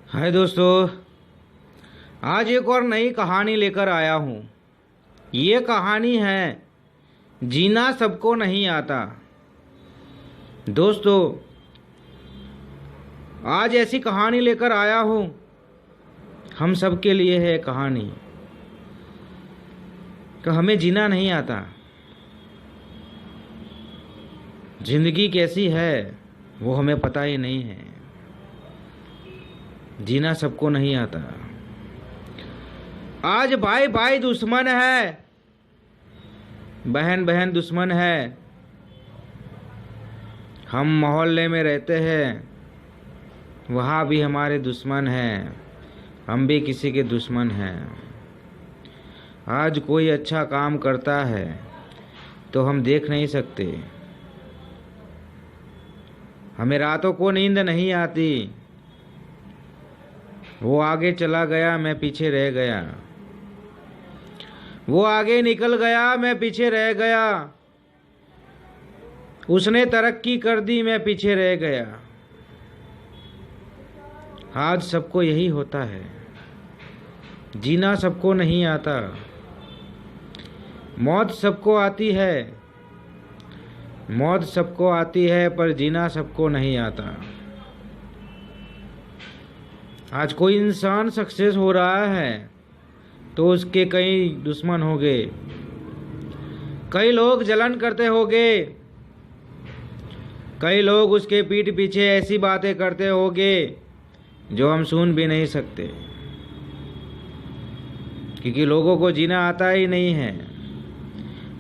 हाय दोस्तों, आज एक और नई कहानी लेकर आया हूँ। ये कहानी है जीना सबको नहीं आता। दोस्तों, आज ऐसी कहानी लेकर आया हूँ, हम सब के लिए है कहानी कि हमें जीना नहीं आता। जिंदगी कैसी है वो हमें पता ही नहीं है। जीना सबको नहीं आता। आज भाई भाई दुश्मन है, बहन बहन दुश्मन है। हम मोहल्ले में रहते हैं, वहाँ भी हमारे दुश्मन हैं, हम भी किसी के दुश्मन हैं। आज कोई अच्छा काम करता है तो हम देख नहीं सकते। हमें रातों को नींद नहीं आती। वो आगे चला गया, मैं पीछे रह गया। वो आगे निकल गया, मैं पीछे रह गया। उसने तरक्की कर दी, मैं पीछे रह गया। आज सबको यही होता है। जीना सबको नहीं आता। मौत सबको आती है, मौत सबको आती है, पर जीना सबको नहीं आता। आज कोई इंसान सक्सेस हो रहा है तो उसके कई दुश्मन हो गए। कई लोग जलन करते होंगे, कई लोग उसके पीठ पीछे ऐसी बातें करते होंगे जो हम सुन भी नहीं सकते, क्योंकि लोगों को जीना आता ही नहीं है।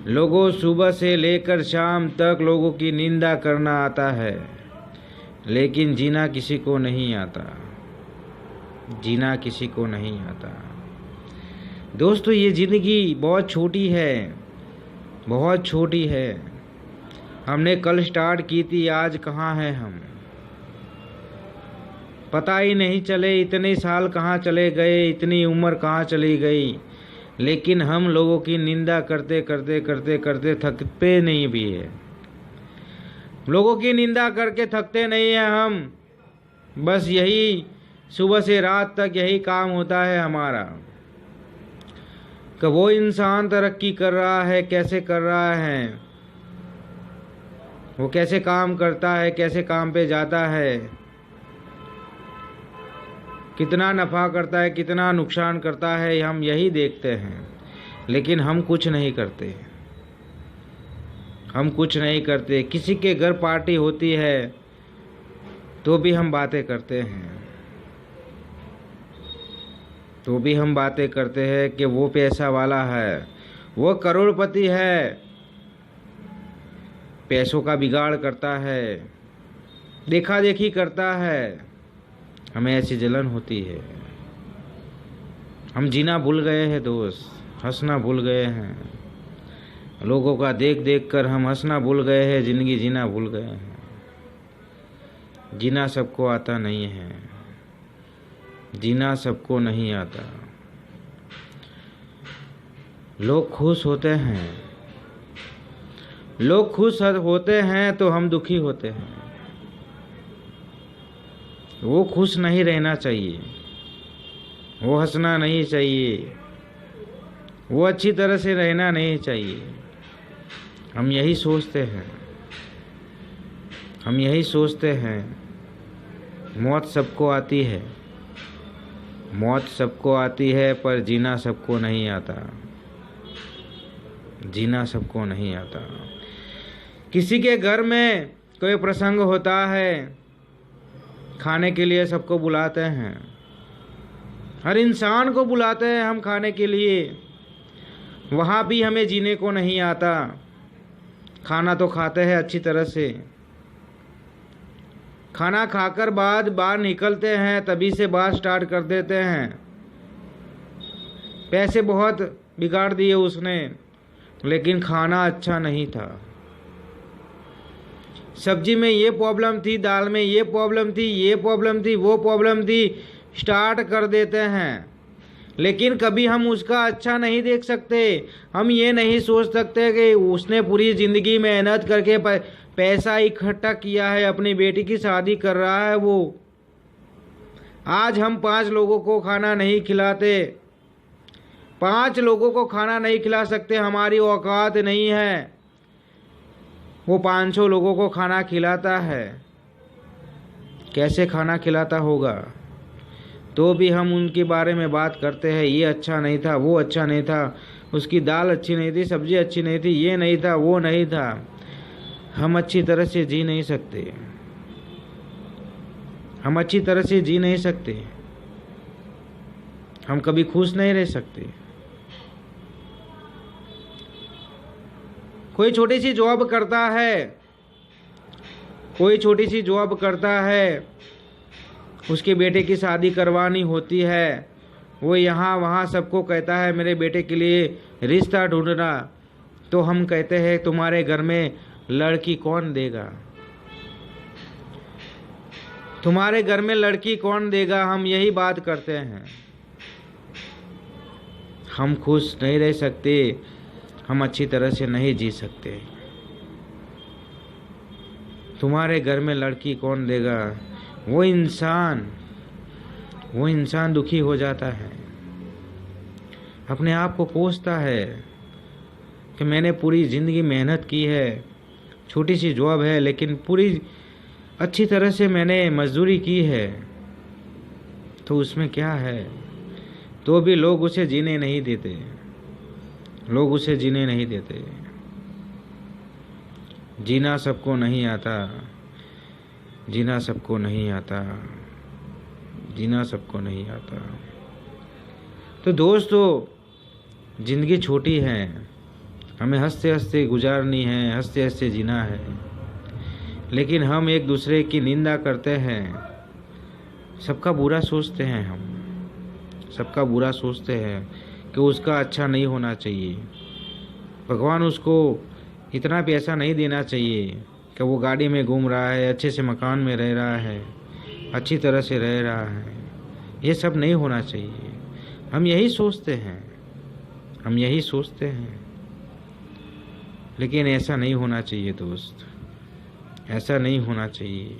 लोगों सुबह से लेकर शाम तक लोगों की निंदा करना आता है, लेकिन जीना किसी को नहीं आता। जीना किसी को नहीं आता। दोस्तों, ये ज़िंदगी बहुत छोटी है, बहुत छोटी है। हमने कल स्टार्ट की थी, आज कहाँ हैं हम, पता ही नहीं चले। इतने साल कहाँ चले गए, इतनी उम्र कहाँ चली गई। लेकिन हम लोगों की निंदा करते करते करते करते थकते नहीं भी है। लोगों की निंदा करके थकते नहीं है हम। बस यही सुबह से रात तक यही काम होता है हमारा कि वो इंसान तरक्की कर रहा है, कैसे कर रहा है, वो कैसे काम करता है, कैसे काम पे जाता है, कितना नफ़ा करता है, कितना नुकसान करता है, हम यही देखते हैं। लेकिन हम कुछ नहीं करते। हम कुछ नहीं करते। किसी के घर पार्टी होती है तो भी हम बातें करते हैं, तो भी हम बातें करते हैं कि वो पैसा वाला है, वो करोड़पति है, पैसों का बिगाड़ करता है, देखा देखी करता है। हमें ऐसी जलन होती है। हम जीना भूल गए हैं दोस्त, हंसना भूल गए हैं। लोगों का देख देख कर हम हंसना भूल गए हैं, जिंदगी जीना भूल गए हैं। जीना सबको आता नहीं है। जीना सबको नहीं आता। लोग खुश होते हैं, लोग खुश होते हैं तो हम दुखी होते हैं। वो खुश नहीं रहना चाहिए, वो हंसना नहीं चाहिए, वो अच्छी तरह से रहना नहीं चाहिए। हम यही सोचते हैं, हम यही सोचते हैं। मौत सबको आती है, मौत सबको आती है, पर जीना सबको नहीं आता। जीना सबको नहीं आता। किसी के घर में कोई प्रसंग होता है, खाने के लिए सबको बुलाते हैं। हर इंसान को बुलाते हैं हम खाने के लिए। वहाँ भी हमें जीने को नहीं आता। खाना तो खाते हैं अच्छी तरह से, खाना खाकर बाद बाहर निकलते हैं, तभी से बात स्टार्ट कर देते हैं। पैसे बहुत बिगाड़ दिए उसने, लेकिन खाना अच्छा नहीं था। सब्जी में ये प्रॉब्लम थी, दाल में ये प्रॉब्लम थी, ये प्रॉब्लम थी, वो प्रॉब्लम थी, स्टार्ट कर देते हैं। लेकिन कभी हम उसका अच्छा नहीं देख सकते। हम ये नहीं सोच सकते कि उसने पूरी ज़िंदगी मेहनत करके पैसा इकट्ठा किया है, अपनी बेटी की शादी कर रहा है, वो आज हम 5 लोगों को खाना नहीं खिलाते, 5 लोगों को खाना नहीं खिला सकते, हमारी औकात नहीं है। वो 500 लोगों को खाना खिलाता है, कैसे खाना खिलाता होगा? तो भी हम उनके बारे में बात करते हैं, ये अच्छा नहीं था, वो अच्छा नहीं था, उसकी दाल अच्छी नहीं थी, सब्जी अच्छी नहीं थी, ये नहीं था, वो नहीं था। हम अच्छी तरह से जी नहीं सकते, हम अच्छी तरह से जी नहीं सकते, हम कभी खुश नहीं रह सकते। कोई छोटी सी जॉब करता है, कोई छोटी सी जॉब करता है, उसके बेटे की शादी करवानी होती है, वो यहाँ वहाँ सबको कहता है मेरे बेटे के लिए रिश्ता ढूंढना। तो हम कहते हैं तुम्हारे घर में लड़की कौन देगा, तुम्हारे घर में लड़की कौन देगा? हम यही बात करते हैं। हम खुश नहीं रह सकते, हम अच्छी तरह से नहीं जी सकते। तुम्हारे घर में लड़की कौन देगा? वो इंसान दुखी हो जाता है, अपने आप को कोसता है कि मैंने पूरी ज़िंदगी मेहनत की है, छोटी सी जॉब है लेकिन पूरी अच्छी तरह से मैंने मजदूरी की है, तो उसमें क्या है? तो भी लोग उसे जीने नहीं देते, लोग उसे जीने नहीं देते। जीना सबको नहीं आता, जीना सबको नहीं आता, जीना सबको नहीं आता। तो दोस्तों, ज़िंदगी छोटी है, हमें हंसते हंसते गुजारनी है, हंसते हंसते जीना है। लेकिन हम एक दूसरे की निंदा करते हैं, सबका बुरा सोचते हैं, हम सबका बुरा सोचते हैं कि उसका अच्छा नहीं होना चाहिए, भगवान उसको इतना पैसा नहीं देना चाहिए कि वो गाड़ी में घूम रहा है, अच्छे से मकान में रह रहा है, अच्छी तरह से रह रहा है, ये सब नहीं होना चाहिए। हम यही सोचते हैं, हम यही सोचते हैं, लेकिन ऐसा नहीं होना चाहिए दोस्त, ऐसा नहीं होना चाहिए।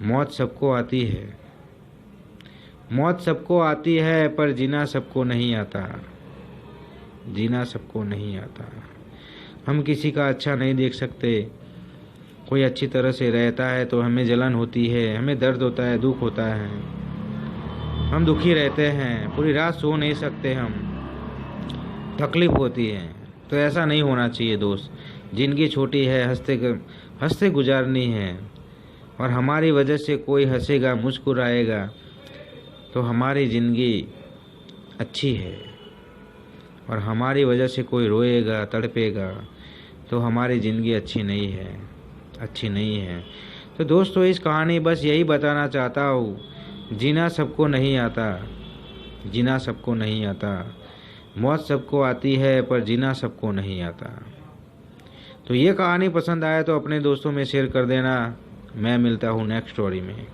मौत सबको आती है, मौत सबको आती है, पर जीना सबको नहीं आता, जीना सबको नहीं आता। हम किसी का अच्छा नहीं देख सकते, कोई अच्छी तरह से रहता है तो हमें जलन होती है, हमें दर्द होता है, दुख होता है, हम दुखी रहते हैं, पूरी रात सो नहीं सकते, हम तकलीफ होती है। तो ऐसा नहीं होना चाहिए दोस्त। ज़िंदगी छोटी है, हंसते गुजारनी है, और हमारी वजह से कोई हंसेगा, मुस्कुराएगा तो हमारी ज़िंदगी अच्छी है, और हमारी वजह से कोई रोएगा, तड़पेगा तो हमारी ज़िंदगी अच्छी नहीं है, अच्छी नहीं है। तो दोस्तों, इस कहानी बस यही बताना चाहता हूँ, जीना सबको नहीं आता, जीना सबको नहीं आता। मौत सबको आती है पर जीना सबको नहीं आता। तो ये कहानी पसंद आए तो अपने दोस्तों में शेयर कर देना। मैं मिलता हूँ नेक्स्ट स्टोरी में।